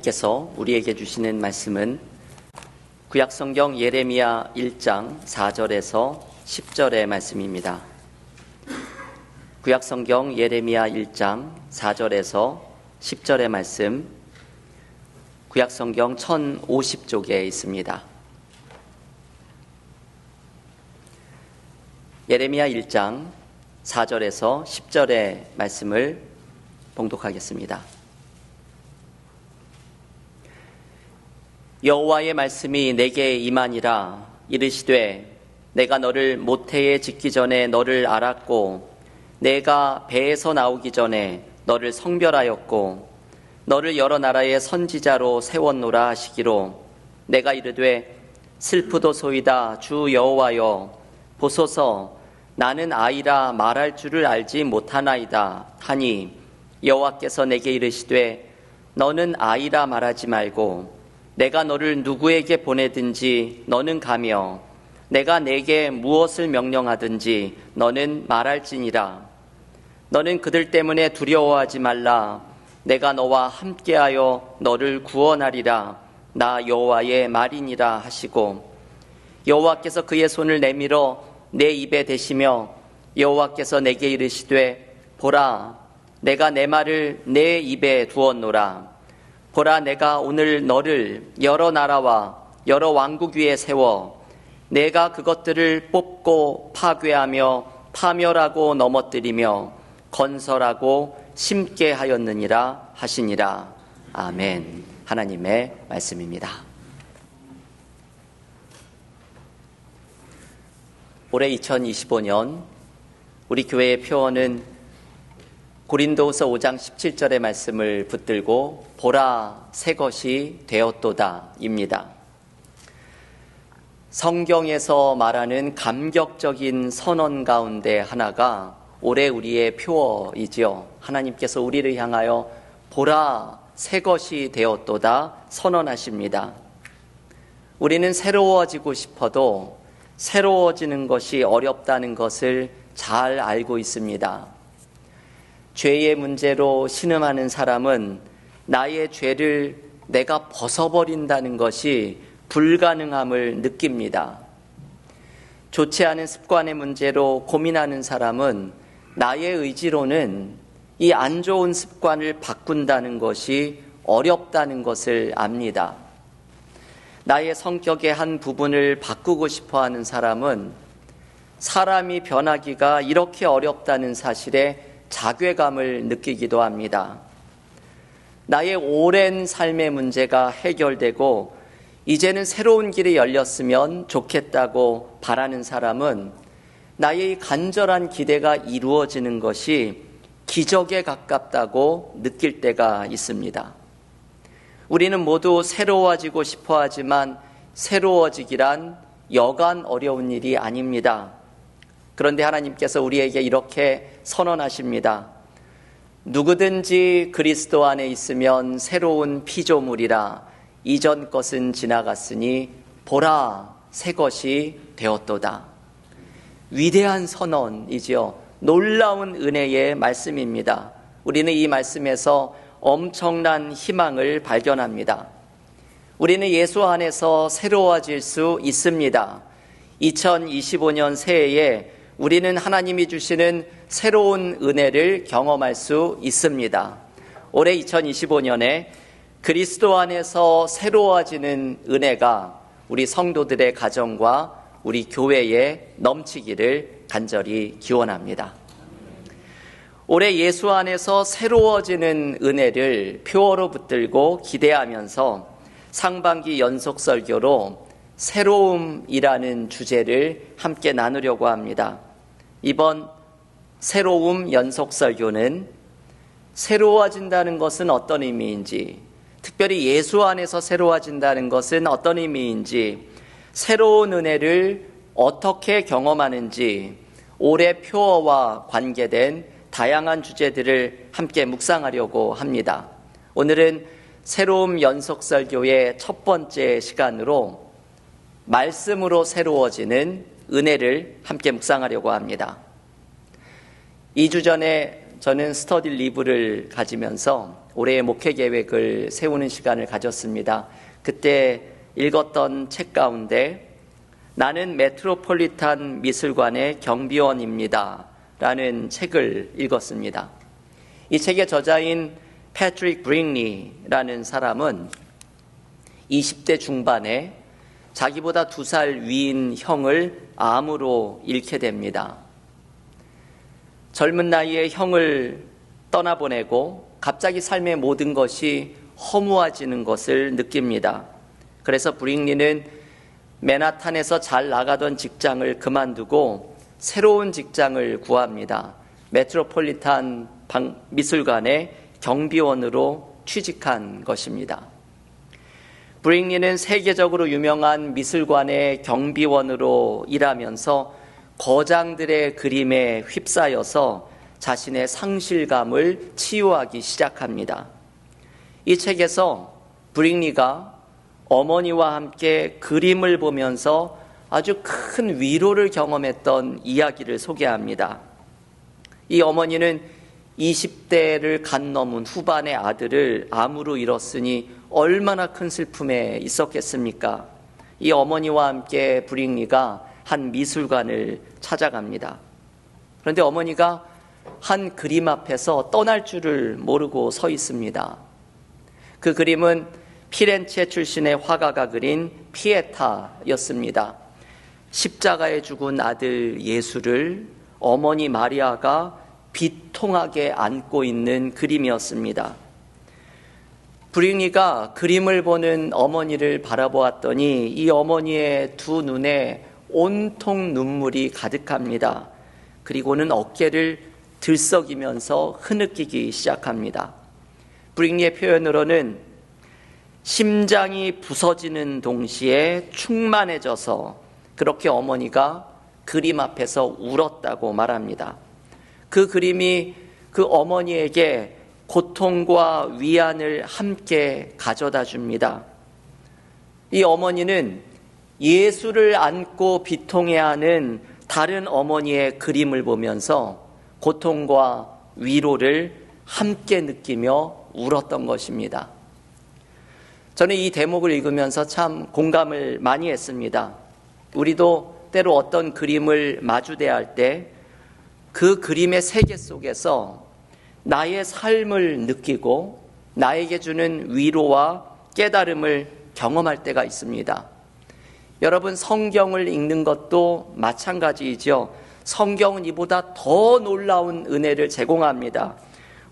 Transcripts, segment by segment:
하나님께서 우리에게 주시는 말씀은 구약성경 예레미야 1장 4절에서 10절의 말씀입니다. 구약성경 예레미야 1장 4절에서 10절의 말씀, 구약성경 1050쪽에 있습니다. 예레미야 1장 4절에서 10절의 말씀을 봉독하겠습니다. 여호와의 말씀이 내게 임하니라. 이르시되 내가 너를 모태에 짓기 전에 너를 알았고 내가 배에서 나오기 전에 너를 성별하였고 너를 여러 나라의 선지자로 세웠노라 하시기로 내가 이르되 슬프도소이다 주 여호와여 보소서 나는 아이라 말할 줄을 알지 못하나이다 하니 여호와께서 내게 이르시되 너는 아이라 말하지 말고 내가 너를 누구에게 보내든지 너는 가며 내가 내게 무엇을 명령하든지 너는 말할지니라. 너는 그들 때문에 두려워하지 말라. 내가 너와 함께하여 너를 구원하리라. 나 여호와의 말이니라 하시고 여호와께서 그의 손을 내밀어 내 입에 대시며 여호와께서 내게 이르시되 보라 내가 내 말을 내 입에 두었노라. 보라 내가 오늘 너를 여러 나라와 여러 왕국 위에 세워 내가 그것들을 뽑고 파괴하며 파멸하고 넘어뜨리며 건설하고 심게 하였느니라 하시니라. 아멘. 하나님의 말씀입니다. 올해 2025년 우리 교회의 표어는 고린도후서 5장 17절의 말씀을 붙들고 보라 새 것이 되었도다 입니다. 성경에서 말하는 감격적인 선언 가운데 하나가 올해 우리의 표어이지요. 하나님께서 우리를 향하여 보라 새 것이 되었도다 선언하십니다. 우리는 새로워지고 싶어도 새로워지는 것이 어렵다는 것을 잘 알고 있습니다. 죄의 문제로 신음하는 사람은 나의 죄를 내가 벗어버린다는 것이 불가능함을 느낍니다. 좋지 않은 습관의 문제로 고민하는 사람은 나의 의지로는 이 안 좋은 습관을 바꾼다는 것이 어렵다는 것을 압니다. 나의 성격의 한 부분을 바꾸고 싶어하는 사람은 사람이 변하기가 이렇게 어렵다는 사실에 자괴감을 느끼기도 합니다. 나의 오랜 삶의 문제가 해결되고 이제는 새로운 길이 열렸으면 좋겠다고 바라는 사람은 나의 간절한 기대가 이루어지는 것이 기적에 가깝다고 느낄 때가 있습니다. 우리는 모두 새로워지고 싶어 하지만 새로워지기란 여간 어려운 일이 아닙니다. 그런데 하나님께서 우리에게 이렇게 선언하십니다. 누구든지 그리스도 안에 있으면 새로운 피조물이라. 이전 것은 지나갔으니 보라 새 것이 되었도다. 위대한 선언이지요. 놀라운 은혜의 말씀입니다. 우리는 이 말씀에서 엄청난 희망을 발견합니다. 우리는 예수 안에서 새로워질 수 있습니다. 2025년 새해에 우리는 하나님이 주시는 새로운 은혜를 경험할 수 있습니다. 올해 2025년에 그리스도 안에서 새로워지는 은혜가 우리 성도들의 가정과 우리 교회에 넘치기를 간절히 기원합니다. 올해 예수 안에서 새로워지는 은혜를 표어로 붙들고 기대하면서 상반기 연속 설교로 새로움이라는 주제를 함께 나누려고 합니다. 이번 새로움 연속 설교는 새로워진다는 것은 어떤 의미인지, 특별히 예수 안에서 새로워진다는 것은 어떤 의미인지, 새로운 은혜를 어떻게 경험하는지 올해 표어와 관계된 다양한 주제들을 함께 묵상하려고 합니다. 오늘은 새로움 연속 설교의 첫 번째 시간으로 말씀으로 새로워지는 은혜를 함께 묵상하려고 합니다. 2주 전에 저는 스터디 리브를 가지면서 올해의 목회 계획을 세우는 시간을 가졌습니다. 그때 읽었던 책 가운데 나는 메트로폴리탄 미술관의 경비원입니다 라는 책을 읽었습니다. 이 책의 저자인 패트릭 브링리라는 사람은 20대 중반에 자기보다 2살 위인 형을 암으로 잃게 됩니다. 젊은 나이에 형을 떠나보내고 갑자기 삶의 모든 것이 허무해지는 것을 느낍니다. 그래서 브링리는 맨하탄에서 잘 나가던 직장을 그만두고 새로운 직장을 구합니다. 메트로폴리탄 미술관의 경비원으로 취직한 것입니다. 브링리는 세계적으로 유명한 미술관의 경비원으로 일하면서 거장들의 그림에 휩싸여서 자신의 상실감을 치유하기 시작합니다. 이 책에서 브링리가 어머니와 함께 그림을 보면서 아주 큰 위로를 경험했던 이야기를 소개합니다. 이 어머니는 20대를 간 넘은 후반의 아들을 암으로 잃었으니 얼마나 큰 슬픔에 있었겠습니까? 이 어머니와 함께 브링리가 한 미술관을 찾아갑니다. 그런데 어머니가 한 그림 앞에서 떠날 줄을 모르고 서 있습니다. 그 그림은 피렌체 출신의 화가가 그린 피에타였습니다. 십자가에 죽은 아들 예수를 어머니 마리아가 비통하게 안고 있는 그림이었습니다. 브링리가 그림을 보는 어머니를 바라보았더니 이 어머니의 두 눈에 온통 눈물이 가득합니다. 그리고는 어깨를 들썩이면서 흐느끼기 시작합니다. 브링리의 표현으로는 심장이 부서지는 동시에 충만해져서 그렇게 어머니가 그림 앞에서 울었다고 말합니다. 그 그림이 그 어머니에게 고통과 위안을 함께 가져다 줍니다. 이 어머니는 예수를 안고 비통해하는 다른 어머니의 그림을 보면서 고통과 위로를 함께 느끼며 울었던 것입니다. 저는 이 대목을 읽으면서 참 공감을 많이 했습니다. 우리도 때로 어떤 그림을 마주대할 때 그 그림의 세계 속에서 나의 삶을 느끼고 나에게 주는 위로와 깨달음을 경험할 때가 있습니다. 여러분, 성경을 읽는 것도 마찬가지이죠. 성경은 이보다 더 놀라운 은혜를 제공합니다.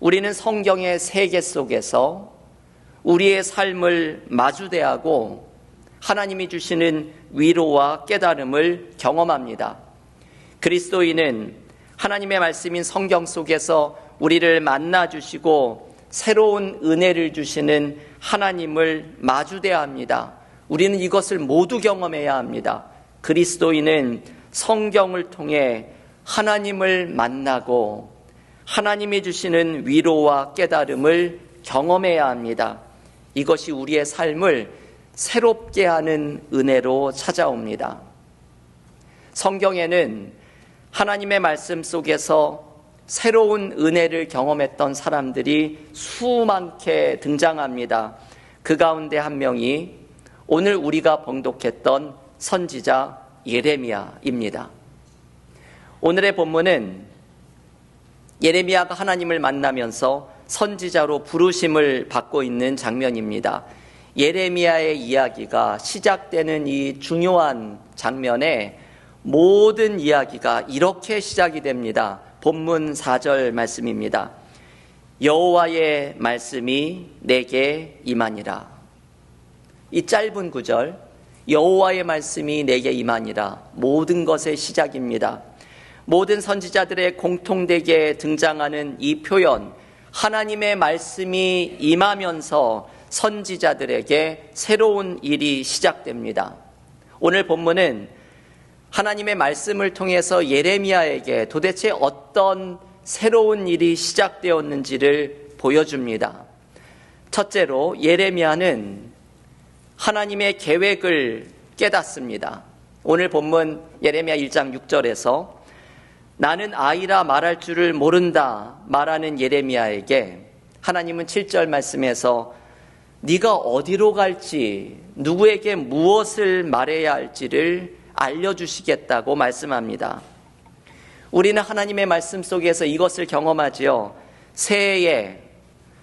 우리는 성경의 세계 속에서 우리의 삶을 마주대하고 하나님이 주시는 위로와 깨달음을 경험합니다. 그리스도인은 하나님의 말씀인 성경 속에서 우리를 만나주시고 새로운 은혜를 주시는 하나님을 마주대야 합니다. 우리는 이것을 모두 경험해야 합니다. 그리스도인은 성경을 통해 하나님을 만나고 하나님이 주시는 위로와 깨달음을 경험해야 합니다. 이것이 우리의 삶을 새롭게 하는 은혜로 찾아옵니다. 성경에는 하나님의 말씀 속에서 새로운 은혜를 경험했던 사람들이 수많게 등장합니다. 그 가운데 한 명이 오늘 우리가 봉독했던 선지자 예레미야입니다. 오늘의 본문은 예레미야가 하나님을 만나면서 선지자로 부르심을 받고 있는 장면입니다. 예레미야의 이야기가 시작되는 이 중요한 장면에 모든 이야기가 이렇게 시작이 됩니다. 본문 4절 말씀입니다. 여호와의 말씀이 내게 임하니라. 이 짧은 구절, 여호와의 말씀이 내게 임하니라, 모든 것의 시작입니다. 모든 선지자들의 공통되게 등장하는 이 표현, 하나님의 말씀이 임하면서 선지자들에게 새로운 일이 시작됩니다. 오늘 본문은 하나님의 말씀을 통해서 예레미야에게 도대체 어떤 새로운 일이 시작되었는지를 보여줍니다. 첫째로 예레미야는 하나님의 계획을 깨닫습니다. 오늘 본문 예레미야 1장 6절에서 나는 아이라 말할 줄을 모른다 말하는 예레미야에게 하나님은 7절 말씀에서 네가 어디로 갈지, 누구에게 무엇을 말해야 할지를 알려주시겠다고 말씀합니다. 우리는 하나님의 말씀 속에서 이것을 경험하지요. 새해에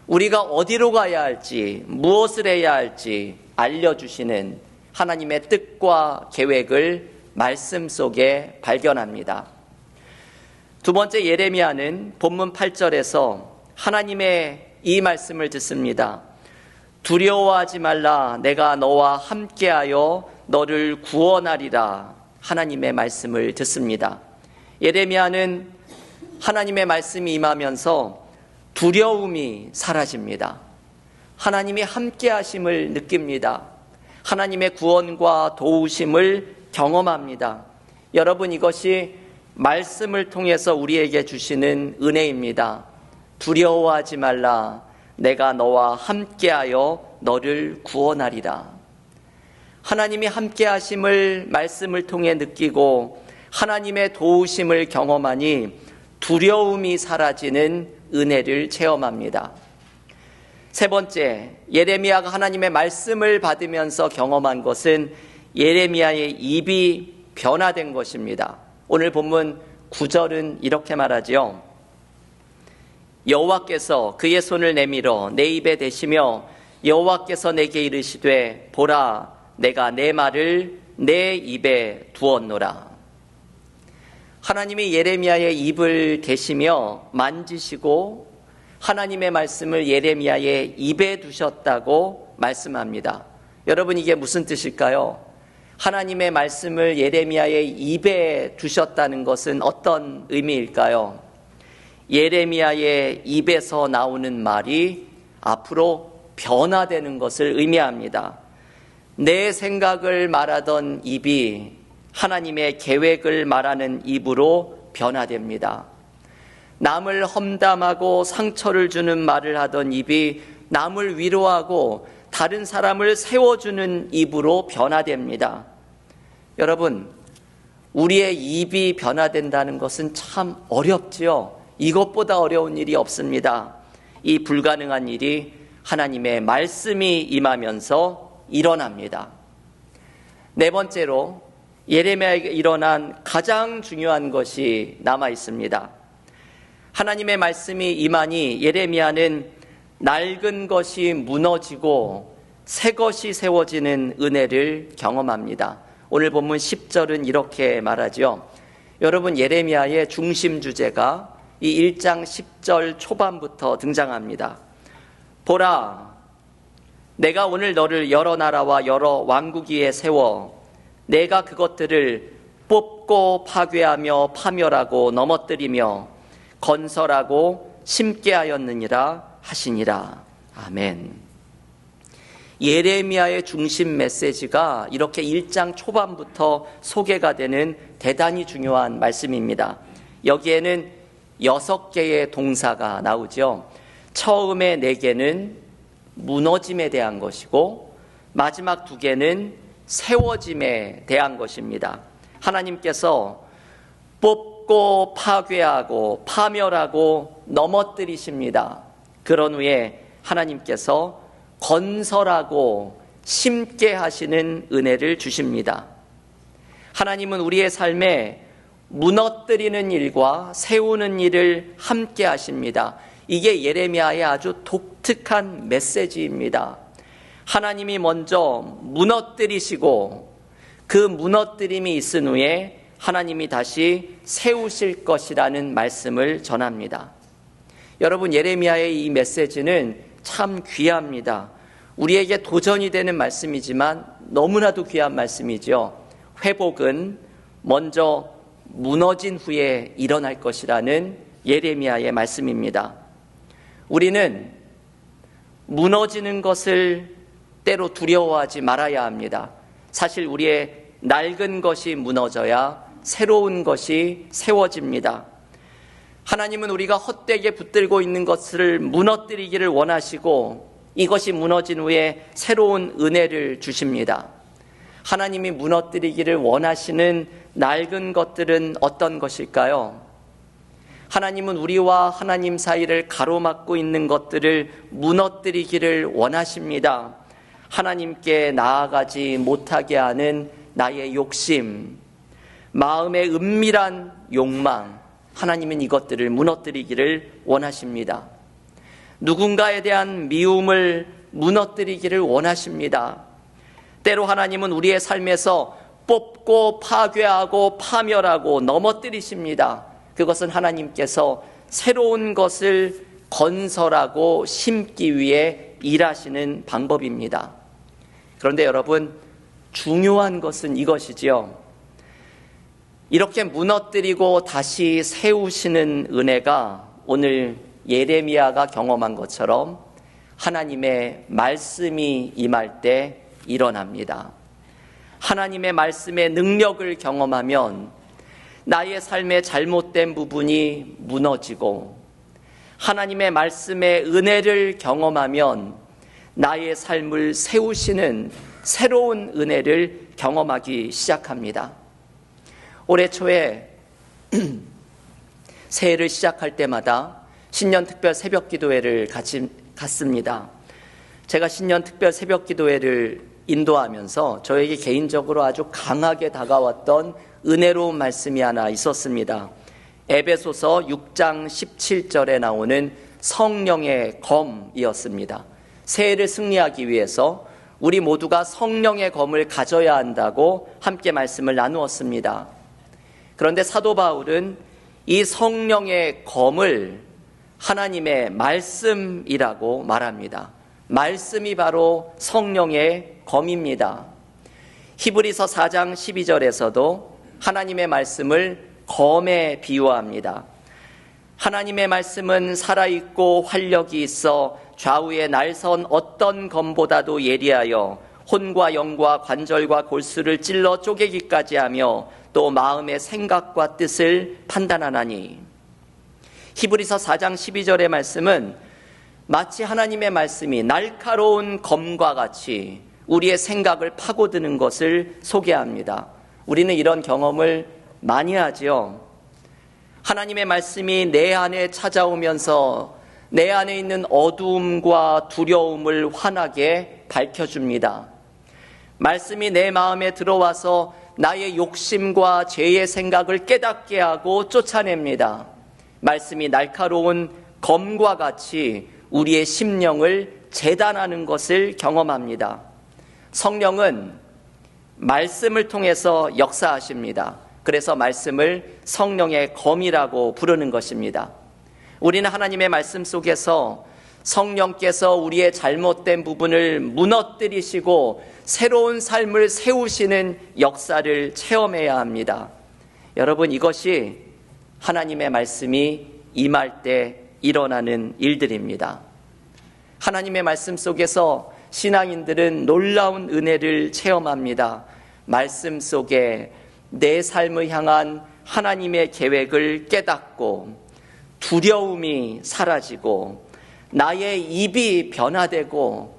우리가 어디로 가야 할지, 무엇을 해야 할지 알려주시는 하나님의 뜻과 계획을 말씀 속에 발견합니다. 두 번째, 예레미야는 본문 8절에서 하나님의 이 말씀을 듣습니다. 두려워하지 말라, 내가 너와 함께하여 너를 구원하리라. 하나님의 말씀을 듣습니다. 예레미야는 하나님의 말씀이 임하면서 두려움이 사라집니다. 하나님이 함께하심을 느낍니다. 하나님의 구원과 도우심을 경험합니다. 여러분, 이것이 말씀을 통해서 우리에게 주시는 은혜입니다. 두려워하지 말라, 내가 너와 함께하여 너를 구원하리라. 하나님이 함께하심을 말씀을 통해 느끼고 하나님의 도우심을 경험하니 두려움이 사라지는 은혜를 체험합니다. 세 번째, 예레미야가 하나님의 말씀을 받으면서 경험한 것은 예레미야의 입이 변화된 것입니다. 오늘 본문 9절은 이렇게 말하지요. 여호와께서 그의 손을 내밀어 내 입에 대시며 여호와께서 내게 이르시되 보라, 내가 내 말을 내 입에 두었노라. 하나님이 예레미야의 입을 대시며 만지시고 하나님의 말씀을 예레미야의 입에 두셨다고 말씀합니다. 여러분, 이게 무슨 뜻일까요? 하나님의 말씀을 예레미야의 입에 두셨다는 것은 어떤 의미일까요? 예레미야의 입에서 나오는 말이 앞으로 변화되는 것을 의미합니다. 내 생각을 말하던 입이 하나님의 계획을 말하는 입으로 변화됩니다. 남을 험담하고 상처를 주는 말을 하던 입이 남을 위로하고 다른 사람을 세워주는 입으로 변화됩니다. 여러분, 우리의 입이 변화된다는 것은 참 어렵지요. 이것보다 어려운 일이 없습니다. 이 불가능한 일이 하나님의 말씀이 임하면서 일어납니다. 네 번째로, 예레미야에게 일어난 가장 중요한 것이 남아 있습니다. 하나님의 말씀이 임하니 예레미야는 낡은 것이 무너지고 새 것이 세워지는 은혜를 경험합니다. 오늘 본문 10절은 이렇게 말하죠. 여러분, 예레미야의 중심 주제가 이 1장 10절 초반부터 등장합니다. 보라, 내가 오늘 너를 여러 나라와 여러 왕국 위에 세워 내가 그것들을 뽑고 파괴하며 파멸하고 넘어뜨리며 건설하고 심게 하였느니라 하시니라. 아멘. 예레미야의 중심 메시지가 이렇게 1장 초반부터 소개가 되는 대단히 중요한 말씀입니다. 여기에는 6개의 동사가 나오죠. 처음에 4개는 무너짐에 대한 것이고 마지막 2개는 세워짐에 대한 것입니다. 하나님께서 뽑고 파괴하고 파멸하고 넘어뜨리십니다. 그런 후에 하나님께서 건설하고 심게 하시는 은혜를 주십니다. 하나님은 우리의 삶에 무너뜨리는 일과 세우는 일을 함께 하십니다. 이게 예레미야의 아주 독특한 메시지입니다. 하나님이 먼저 무너뜨리시고 그 무너뜨림이 있은 후에 하나님이 다시 세우실 것이라는 말씀을 전합니다. 여러분, 예레미야의 이 메시지는 참 귀합니다. 우리에게 도전이 되는 말씀이지만 너무나도 귀한 말씀이죠. 회복은 먼저 무너진 후에 일어날 것이라는 예레미야의 말씀입니다. 우리는 무너지는 것을 때로 두려워하지 말아야 합니다. 사실 우리의 낡은 것이 무너져야 새로운 것이 세워집니다. 하나님은 우리가 헛되게 붙들고 있는 것을 무너뜨리기를 원하시고 이것이 무너진 후에 새로운 은혜를 주십니다. 하나님이 무너뜨리기를 원하시는 낡은 것들은 어떤 것일까요? 하나님은 우리와 하나님 사이를 가로막고 있는 것들을 무너뜨리기를 원하십니다. 하나님께 나아가지 못하게 하는 나의 욕심, 마음의 은밀한 욕망, 하나님은 이것들을 무너뜨리기를 원하십니다. 누군가에 대한 미움을 무너뜨리기를 원하십니다. 때로 하나님은 우리의 삶에서 뽑고 파괴하고 파멸하고 넘어뜨리십니다. 그것은 하나님께서 새로운 것을 건설하고 심기 위해 일하시는 방법입니다. 그런데 여러분, 중요한 것은 이것이지요. 이렇게 무너뜨리고 다시 세우시는 은혜가 오늘 예레미야가 경험한 것처럼 하나님의 말씀이 임할 때 일어납니다. 하나님의 말씀의 능력을 경험하면 나의 삶의 잘못된 부분이 무너지고, 하나님의 말씀의 은혜를 경험하면 나의 삶을 세우시는 새로운 은혜를 경험하기 시작합니다. 올해 초에 새해를 시작할 때마다 신년 특별 새벽 기도회를 같이 갔습니다. 제가 신년 특별 새벽 기도회를 인도하면서 저에게 개인적으로 아주 강하게 다가왔던 은혜로운 말씀이 하나 있었습니다. 에베소서 6장 17절에 나오는 성령의 검이었습니다. 새해를 승리하기 위해서 우리 모두가 성령의 검을 가져야 한다고 함께 말씀을 나누었습니다. 그런데 사도 바울은 이 성령의 검을 하나님의 말씀이라고 말합니다. 말씀이 바로 성령의 검입니다. 히브리서 4장 12절에서도 하나님의 말씀을 검에 비유합니다. 하나님의 말씀은 살아있고 활력이 있어 좌우에 날선 어떤 검보다도 예리하여 혼과 영과 관절과 골수를 찔러 쪼개기까지 하며 또 마음의 생각과 뜻을 판단하나니. 히브리서 4장 12절의 말씀은 마치 하나님의 말씀이 날카로운 검과 같이 우리의 생각을 파고드는 것을 소개합니다. 우리는 이런 경험을 많이 하지요. 하나님의 말씀이 내 안에 찾아오면서 내 안에 있는 어두움과 두려움을 환하게 밝혀줍니다. 말씀이 내 마음에 들어와서 나의 욕심과 죄의 생각을 깨닫게 하고 쫓아냅니다. 말씀이 날카로운 검과 같이 우리의 심령을 재단하는 것을 경험합니다. 성령은 말씀을 통해서 역사하십니다. 그래서 말씀을 성령의 검이라고 부르는 것입니다. 우리는 하나님의 말씀 속에서 성령께서 우리의 잘못된 부분을 무너뜨리시고 새로운 삶을 세우시는 역사를 체험해야 합니다. 여러분, 이것이 하나님의 말씀이 임할 때 일어나는 일들입니다. 하나님의 말씀 속에서 신앙인들은 놀라운 은혜를 체험합니다. 말씀 속에 내 삶을 향한 하나님의 계획을 깨닫고 두려움이 사라지고 나의 입이 변화되고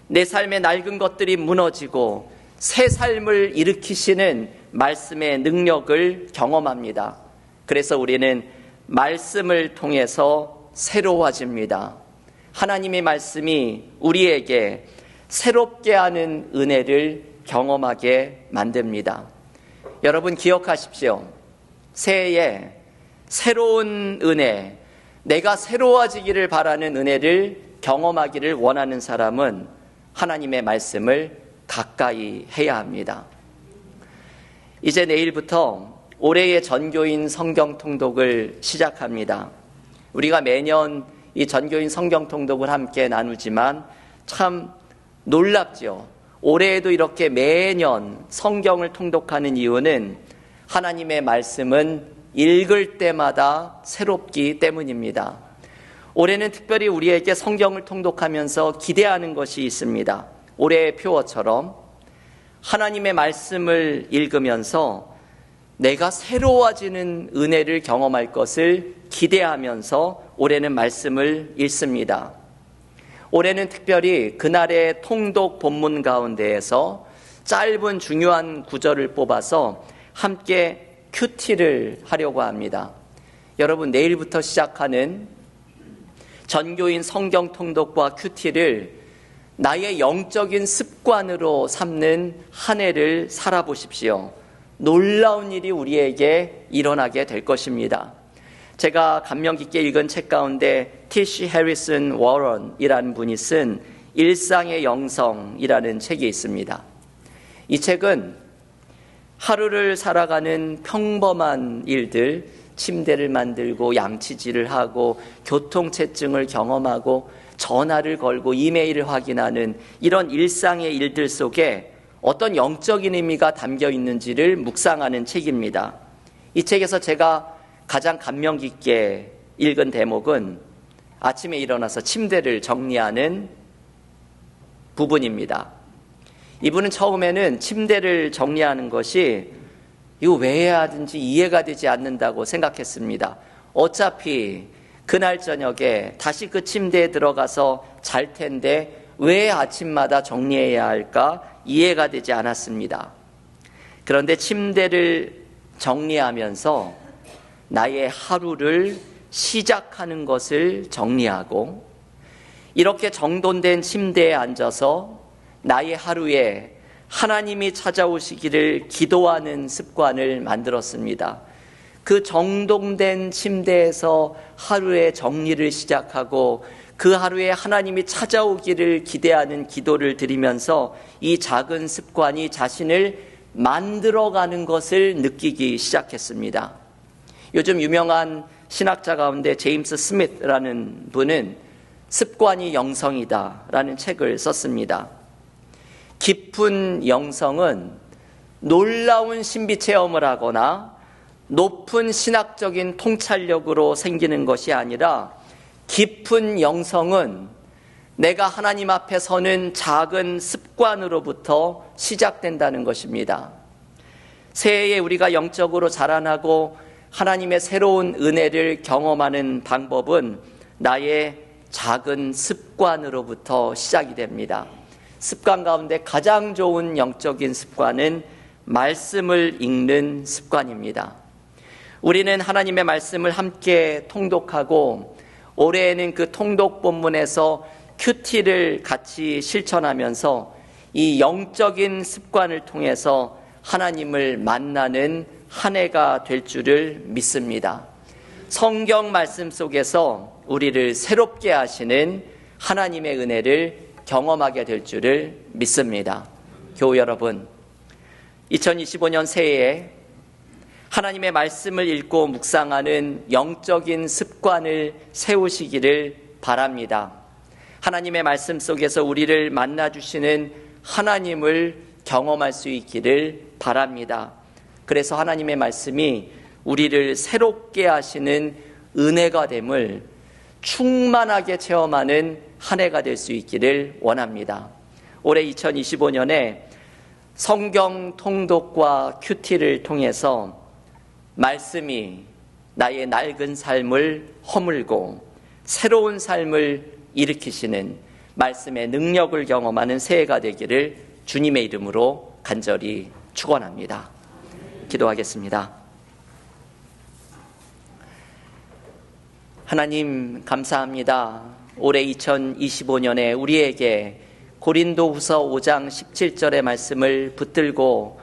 내 삶의 낡은 것들이 무너지고 새 삶을 일으키시는 말씀의 능력을 경험합니다. 그래서 우리는 말씀을 통해서 새로워집니다. 하나님의 말씀이 우리에게 새롭게 하는 은혜를 경험하게 만듭니다. 여러분 기억하십시오. 새해에 새로운 은혜, 내가 새로워지기를 바라는 은혜를 경험하기를 원하는 사람은 하나님의 말씀을 가까이 해야 합니다. 이제 내일부터 올해의 전교인 성경 통독을 시작합니다. 우리가 매년 이 전교인 성경 통독을 함께 나누지만 참 놀랍죠. 올해에도 이렇게 매년 성경을 통독하는 이유는 하나님의 말씀은 읽을 때마다 새롭기 때문입니다. 올해는 특별히 우리에게 성경을 통독하면서 기대하는 것이 있습니다. 올해의 표어처럼 하나님의 말씀을 읽으면서 내가 새로워지는 은혜를 경험할 것을 기대하면서 올해는 말씀을 읽습니다. 올해는 특별히 그날의 통독 본문 가운데에서 짧은 중요한 구절을 뽑아서 함께 큐티를 하려고 합니다. 여러분, 내일부터 시작하는 전교인 성경 통독과 큐티를 나의 영적인 습관으로 삼는 한 해를 살아보십시오. 놀라운 일이 우리에게 일어나게 될 것입니다. 제가 감명 깊게 읽은 책 가운데 T.C. 해리슨 워런이라는 분이 쓴 일상의 영성이라는 책이 있습니다. 이 책은 하루를 살아가는 평범한 일들, 침대를 만들고 양치질을 하고 교통체증을 경험하고 전화를 걸고 이메일을 확인하는 이런 일상의 일들 속에 어떤 영적인 의미가 담겨 있는지를 묵상하는 책입니다. 이 책에서 제가 가장 감명 깊게 읽은 대목은 아침에 일어나서 침대를 정리하는 부분입니다. 이분은 처음에는 침대를 정리하는 것이 이거 왜 해야 하든지 이해가 되지 않는다고 생각했습니다. 어차피 그날 저녁에 다시 그 침대에 들어가서 잘 텐데 왜 아침마다 정리해야 할까 이해가 되지 않았습니다. 그런데 침대를 정리하면서 나의 하루를 시작하는 것을 정리하고 이렇게 정돈된 침대에 앉아서 나의 하루에 하나님이 찾아오시기를 기도하는 습관을 만들었습니다. 그 정돈된 침대에서 하루의 정리를 시작하고 그 하루에 하나님이 찾아오기를 기대하는 기도를 드리면서 이 작은 습관이 자신을 만들어가는 것을 느끼기 시작했습니다. 요즘 유명한 신학자 가운데 제임스 스미스라는 분은 습관이 영성이다라는 책을 썼습니다. 깊은 영성은 놀라운 신비 체험을 하거나 높은 신학적인 통찰력으로 생기는 것이 아니라 깊은 영성은 내가 하나님 앞에 서는 작은 습관으로부터 시작된다는 것입니다. 새해에 우리가 영적으로 자라나고 하나님의 새로운 은혜를 경험하는 방법은 나의 작은 습관으로부터 시작이 됩니다. 습관 가운데 가장 좋은 영적인 습관은 말씀을 읽는 습관입니다. 우리는 하나님의 말씀을 함께 통독하고 올해에는 그 통독 본문에서 큐티를 같이 실천하면서 이 영적인 습관을 통해서 하나님을 만나는 한 해가 될 줄을 믿습니다. 성경 말씀 속에서 우리를 새롭게 하시는 하나님의 은혜를 경험하게 될 줄을 믿습니다. 교우 여러분, 2025년 새해에 하나님의 말씀을 읽고 묵상하는 영적인 습관을 세우시기를 바랍니다. 하나님의 말씀 속에서 우리를 만나주시는 하나님을 경험할 수 있기를 바랍니다. 그래서 하나님의 말씀이 우리를 새롭게 하시는 은혜가 됨을 충만하게 체험하는 한 해가 될 수 있기를 원합니다. 올해 2025년에 성경 통독과 큐티를 통해서 말씀이 나의 낡은 삶을 허물고 새로운 삶을 일으키시는 말씀의 능력을 경험하는 새해가 되기를 주님의 이름으로 간절히 축원합니다. 기도하겠습니다. 하나님 감사합니다. 올해 2025년에 우리에게 고린도후서 5장 17절의 말씀을 붙들고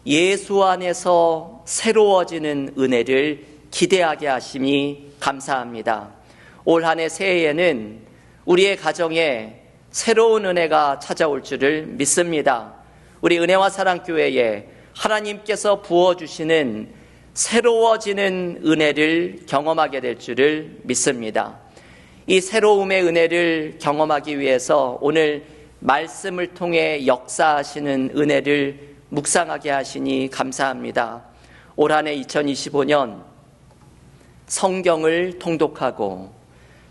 예수 안에서 새로워지는 은혜를 기대하게 하심이 감사합니다. 올 한 해 새해에는 우리의 가정에 새로운 은혜가 찾아올 줄을 믿습니다. 우리 은혜와 사랑교회에 하나님께서 부어주시는 새로워지는 은혜를 경험하게 될 줄을 믿습니다. 이 새로움의 은혜를 경험하기 위해서 오늘 말씀을 통해 역사하시는 은혜를 묵상하게 하시니 감사합니다. 올 한 해 2025년 성경을 통독하고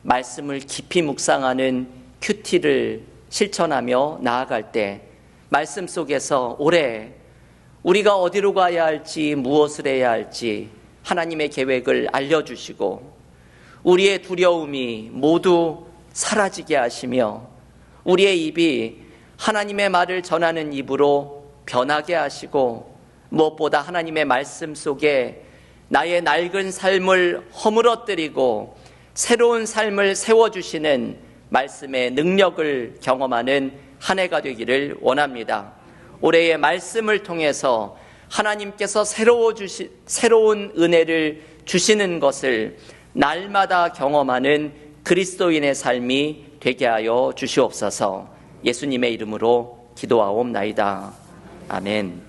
말씀을 깊이 묵상하는 큐티를 실천하며 나아갈 때 말씀 속에서 올해 우리가 어디로 가야 할지 무엇을 해야 할지 하나님의 계획을 알려주시고 우리의 두려움이 모두 사라지게 하시며 우리의 입이 하나님의 말을 전하는 입으로 변하게 하시고 무엇보다 하나님의 말씀 속에 나의 낡은 삶을 허물어뜨리고 새로운 삶을 세워주시는 말씀의 능력을 경험하는 한 해가 되기를 원합니다. 올해의 말씀을 통해서 하나님께서 새로운 은혜를 주시는 것을 날마다 경험하는 그리스도인의 삶이 되게 하여 주시옵소서. 예수님의 이름으로 기도하옵나이다. 아멘.